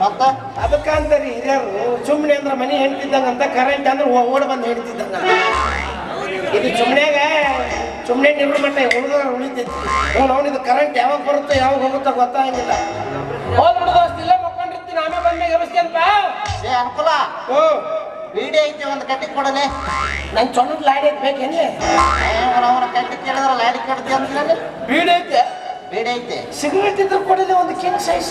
ಮತ್ತ ಅದಕ್ಕಂತಾರಿ ಹಿರಿಯರು ಸುಮ್ಮನೆ ಅಂದ್ರೆ ಮನೆ ಹೇಳ್ತಿದ್ದಂಗಂತ ಕರೆಂಟ್ ಅಂದ್ರೆ ಓಡ್ ಬಂದು ಹೇಳ್ತಿದ್ದಂಗ. ಇದು ಸುಮ್ಮನೆ ನಿರ್ಮ ಮಟ್ಟ ಉಳಿತೈತಿ. ನಾವು ಇದು ಕರೆಂಟ್ ಯಾವಾಗ ಬರುತ್ತೋ ಯಾವಾಗ ಹೋಗುತ್ತೋ ಗೊತ್ತಾಗಿಲ್ಲ. ಹೋಗ್ಬಿಡೋಸ್ತಿಲ್ಲ ಮಕ್ಕೊಂಡಿರ್ತೀನಿ, ಆಮೇಲೆ ಬಂದಾಗ ವ್ಯವಸ್ಥೆ ಅಂತ ಅನುಕೂಲ. ಬೀಡಿ ಐತಿ ಒಂದು ಕಟ್ಟಿ ಕೊಡಲೆ. ನನ್ ಚೊಣ್ಣದ ಲಾಡಿ ಬೇಕೇನೆ. ಅವನ ಕಟ್ಟಿ ಕೇಳಿದ್ರೆ ಲಾಡಿ ಕೊಡ್ತಿ ಅಂತ. ಬೀಡಿ ಐತೆ, ಬೀಡಿ ಐತೆ. ಸಿಗರೇಟ್ ಇದ್ರೆ ಕೊಡಲಿ ಒಂದು ಕಿಂಗ್ ಸೈಜ್.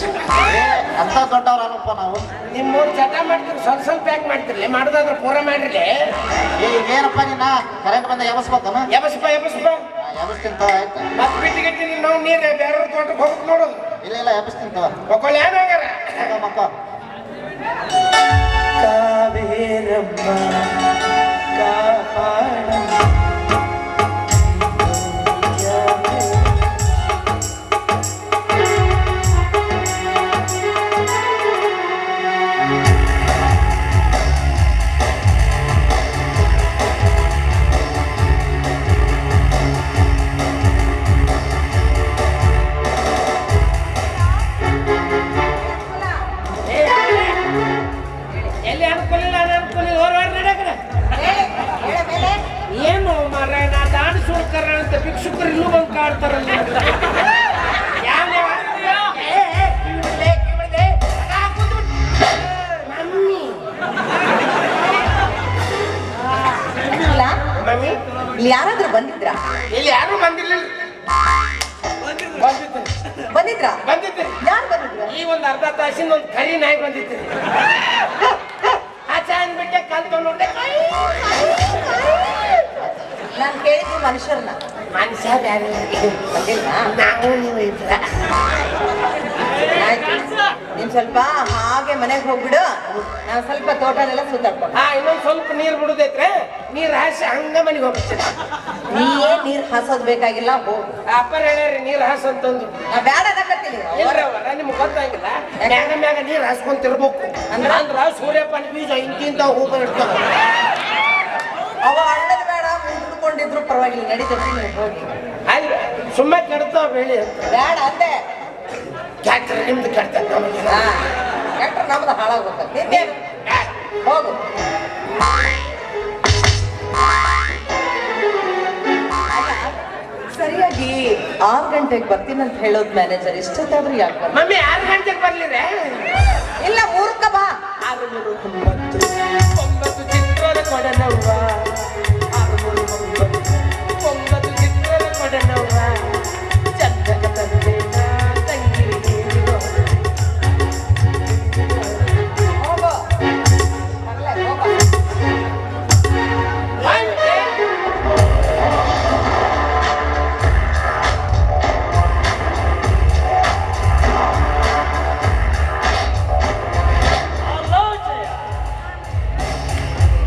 ಅಂತ ದೊಡ್ಡವ್ರ ಅನಪ್ಪ ನಾವು. ನಿಮ್ಮೂರು ಚಟ ಮಾಡ್ತೀರಿ, ಸ್ವಲ್ಪ ಪ್ಯಾಕ್ ಮಾಡ್ತಿರ್ಲಿ, ಮಾಡೋದಾದ್ರೆ ಪೂರ ಮಾಡಿರ್ಲಿ. ಏನಪ್ಪ ನೀನ ಕರೆಂಟ್ ಬಂದ ಎಬಸ್ಬೇಕನ? ಎಬಸ್ಪ ಎಬಸ್ತಿಂತ ಆಯ್ತು. ಮತ್ತೆ ಬಿಟ್ಟಿಗಿಟ್ಟಿ ನಾವು ನೀರು ಬೇರೆ ತೋಟಕ್ಕೆ ಹೋಗಕ್ ನೋಡೋದು. ಇಲ್ಲ ಎಬಸ್ತಿಂತ ಮಕ್ಕಳು ಏನಾಗ್ಯಾರ ಮಕ್ಕ. ಕಾವೇರಮ್ಮ ಕಾಪಾಡಮ್ಮ ಏನು ಮಾರ ನಾ ದಾನ ಸುಳ್ಕರ ಅಂತ ಭಿಕ್ಷುಕರು ಇಲ್ಲೂ ಬಂದು ಕಾಡ್ತಾರಲ್ಲ. ಮಮ್ಮಿ ಇಲ್ಲಿ ಯಾರಾದ್ರೂ ಬಂದಿದ್ರಾ? ಇಲ್ಲಿ ಯಾರು ಬಂದಿರ್ಲಿಲ್ಲ. ಬಂದಿದ್ರಾ? ಯಾರು ಬಂದಿದ್ರ? ಈ ಒಂದು ಅರ್ಧ ತಾಸಿನ ಒಂದು ಕರಿ ನಾಯಿ ಬಂದಿತ್ತು. ಆಚೆ ಅಂದ್ಬಿಟ್ಟೆ ಕಲ್ತು ನೋಡ್ದೆ. ನಾನು ಕೇಳಿದ್ದು ಮನುಷ್ಯರನ್ನ. ಮನುಷ್ಯ ಬೇರೆ ಬಂದಿಲ್ಲ. ನಾವು ನೀವು ಇದ್ರ. ಆಯ್ತು, ನೀನ್ ಸ್ವಲ್ಪ ಹಾಗೆ ಮನೆಗೆ ಹೋಗ್ಬಿಡು, ನಾನು ಸ್ವಲ್ಪ ತೋಟನೆಲ್ಲ ಸುತ್ತಾಡ್ಕೊಂಡು. ಇನ್ನೊಂದು ಸ್ವಲ್ಪ ನೀರು ಬಿಡುದೈತ್ರೆ, ನೀರು ಹಾಸಿ ಹಂಗ ಮನೆಗೆ ಹೋಗ್ಬಿಡ್ತೀನಿ. ನೀಯೇ ನೀರ್ ಹಾಸೋದ್ ಬೇಕಾಗಿಲ್ಲ, ಹೋಗು. ಅಪ್ಪರ ಹೇಳ್ಯಾರಿ ನೀರು ಹಾಸು ಅಂತಂದು. ನಾ ಬೇಡ ಅನ್ನಕತ್ತೀನಿ. ನಿಮ್ಗೆ ಗೊತ್ತಾಗಿಲ್ಲ, ಮ್ಯಾಗ ನೀರು ಹಾಸ್ಕೊಂತಿರ್ಬೇಕು ಅಂದ್ರ ಸೂರ್ಯಪಾನ ಬೀಜ ಇಂತಿಂತ ಹೂವು ಇಡ್ತಾವ. ಅವ ಹಳ್ಳದ ಬೇಡ ಮುಂದ್ಕೊಂಡಿದ್ರು ಪರವಾಗಿಲ್ಲ, ನಡೀತೀನಿ ಹೋಗಿ. ಅಲ್ಲಿ ಸುಮ್ಮನೆ ಕೆಡ್ತಾವ ಬೆಳಿ ಅಂತ. ಬೇಡ ಅಂದೆ. ಕ್ಯಾಟ್ರ್ ನಿಮ್ದು ಕೆಡ್ತ ನಮ್ದು ಹಾಳಾಗುತ್ತೆ. ಹೋಗು. ಸರಿಯಾಗಿ 6 ಗಂಟೆಗೆ ಬರ್ತೀನಿ ಅಂತ ಹೇಳೋದ್ ಮ್ಯಾನೇಜರ್ ಇಷ್ಟೊತ್ತಾದ್ರೂ ಯಾಕೆ ಬರ್ತೀನಿ? ಮಮ್ಮಿ 6 ಗಂಟೆಗೆ ಬರ್ಲಿರೆ? ಇಲ್ಲ, 3ಕ್ಕ ಬಾ. 6 3 9 9 ಚಿತ್ರದ ಕೊಡನವ್ವ. 6 3 9 ಚಿತ್ರದ ಕೊಡನವ್ವ. ಚಂದಕ ತಂದೆ ತಂಗಿ ಹೋಗು. ಬರ್ಲೆ, ಹೋಗು.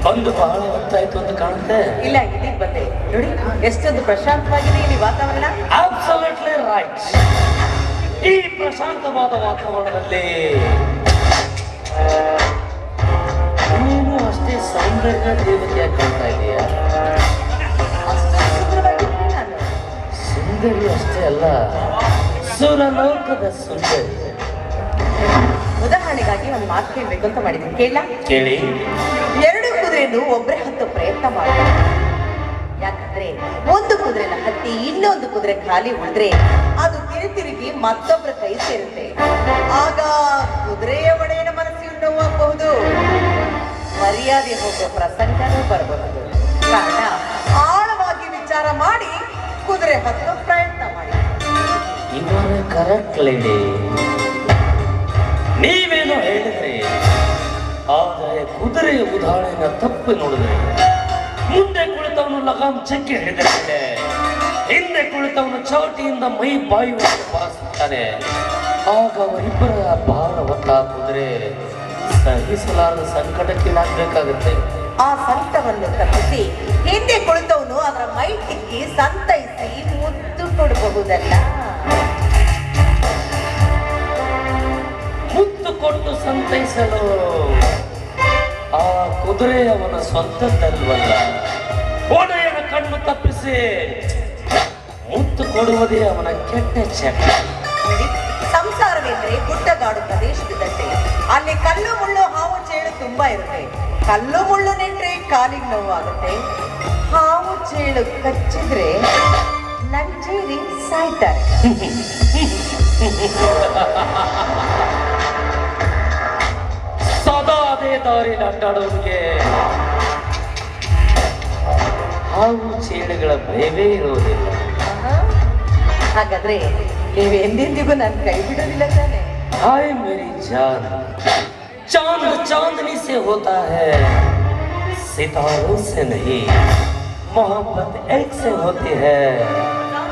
ಒಂದು ಬಹಳ ಹೊತ್ತಾಯ್ತು ಅಂತ ಕಾಣುತ್ತೆ. ಇಲ್ಲ, ಇದೀಗ ಬಂದೆ ನೋಡಿ, ಎಷ್ಟೊಂದು ಪ್ರಶಾಂತವಾಗಿದೆ ಇಲ್ಲಿ ವಾತಾವರಣ. Absolutely right. ಈ ಪ್ರಶಾಂತವಾದ ವಾತಾವರಣದಲ್ಲಿ ನೀನು ಅಷ್ಟೇ ಸೌಂದರ್ಯ ದೇವತೆಯಾಗಿ ಕಾಣ್ತಾ ಇದೆಯಾ? ಅಷ್ಟು ಸುಂದರವಾಗಿದ್ದೀನಿ ನಾನು. ಸುಂದರಿ ಅಷ್ಟೇ ಅಲ್ಲ, ಸುರಲೋಕದ ಸುಂದರಿ. ಉದಾಹರಣೆಗಾಗಿ ಒಂದು ಮಾತು ಕೇಳಬೇಕು ಅಂತ ಮಾಡಿದ್ದೀನಿ, ಕೇಳ? ಕೇಳಿ. 2 ಕುದುರೆಯನ್ನು ಒಬ್ಬರೇ ಹತ್ತು ಪ್ರಯತ್ನ ಮಾಡ್ತಾರೆ. ಯಾಕಂದ್ರೆ ಒಂದು ಕುದುರೆನ ಹತ್ತಿ ಇನ್ನೊಂದು ಕುದುರೆ ಖಾಲಿ ಉಳಿದ್ರೆ ಅದು ತಿರುಗಿ ಮತ್ತೊಬ್ಬರ ಕೈ ಸೇರುತ್ತೆ. ಆಗ ಕುದುರೆಯ ಒಡೆಯನ ಮನಸ್ಸಿಗೆ ನೋವಾಗಬಹುದು, ಮರ್ಯಾದೆ ಹೋಗೋ ಪ್ರಸಂಗನೂ ಬರಬಹುದು. ಕಾರಣ ಆಳವಾಗಿ ವಿಚಾರ ಮಾಡಿ ಕುದುರೆ ಹತ್ತೋ ಪ್ರಯತ್ನ ಮಾಡಿ. ಇವರೇ ಕರೆಕ್ಟ್ ಲೇಡಿ. ನೀವೇನು ಹೇಳಿದ್ರಿ, ಆದರೆ ಕುದುರೆಯ ಉದಾಹರಣೆಯ ತಪ್ಪು ನೋಡಿದ್ರೆ ಮುಂದೆ ಕುಳಿತವನು ಲಗಾಮ್ ಚಕ್ಕೆ ಹಿಡಿದಿರುತ್ತದೆ, ಹಿಂದೆ ಕುಳಿತವನು ಚೌಟಿಯಿಂದ ಮೈ ಬಾಯುವಂತೆ ಬಾರಿಸುತ್ತಾನೆ. ಆಗ ಅವರಿಬ್ಬರ ಭಾರ ಹೊತ್ತ ಕುದುರೆ ಸಹಿಸಲಾರದ ಸಂಕಟಕ್ಕೀಡಾಗಬೇಕಾಗುತ್ತೆ. ಆ ಸಂಕಟವನ್ನು ತಪ್ಪಿಸಿ ಹಿಂದೆ ಕುಳಿತವನು ಅದರ ಮೈ ತಿಕ್ಕಿ ಸಂತೈಸಿ ಮುದ್ದು ಕೊಡಬಹುದಲ್ಲ. ಮುತ್ತು ಕೊಟ್ಟು ಸಂತೈಸಲು ಆ ಕುದುರೆ ಅವನ ಸ್ವಂತದ್ದಲ್ವಲ್ಲ. ಒಡೆಯನ ಕಣ್ಣು ತಪ್ಪಿಸಿ ಮುತ್ತು ಕೊಡುವುದೇ ಅವನ ಕೆಟ್ಟ ಚಟ. ಸಂಸಾರವೆಂದರೆ ಗುಡ್ಡಗಾಡು ಪ್ರದೇಶದಂತೆ. ಅಲ್ಲಿ ಕಲ್ಲು ಮುಳ್ಳು ಹಾವು ಚೇಳು ತುಂಬಾ ಇರುತ್ತೆ. ಕಲ್ಲು ಮುಳ್ಳು ನೆಟ್ರೆ ಕಾಲಿಗೆ ನೋವು ಆಗುತ್ತೆ, ಹಾವು ಚೇಳು ಕಚ್ಚಿದ್ರೆ ನಂಜೇರಿ ಸಾಯ್ತಾರೆ. ಸದಾ ಅದೇ ದಾರಿ ಅಡ್ಡಾಡೋರಿಗೆ ಹಾವು ಚೇಳುಗಳ ಭಯವೇ ಇರುವುದಿಲ್ಲ. ಹಾಗಾದ್ರೆ ನೀವು ಎಂದೆಂದಿಗೂ ನಾನು ಕೈ ಬಿಡೋದಿಲ್ಲ ತಾನೆ? हाय मेरी जान, चांद चांदनी से होता है, सितारों से नहीं. मोहब्बत एक से होती है,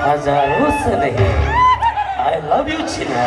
हजारों से नहीं. I love you चिन्हा.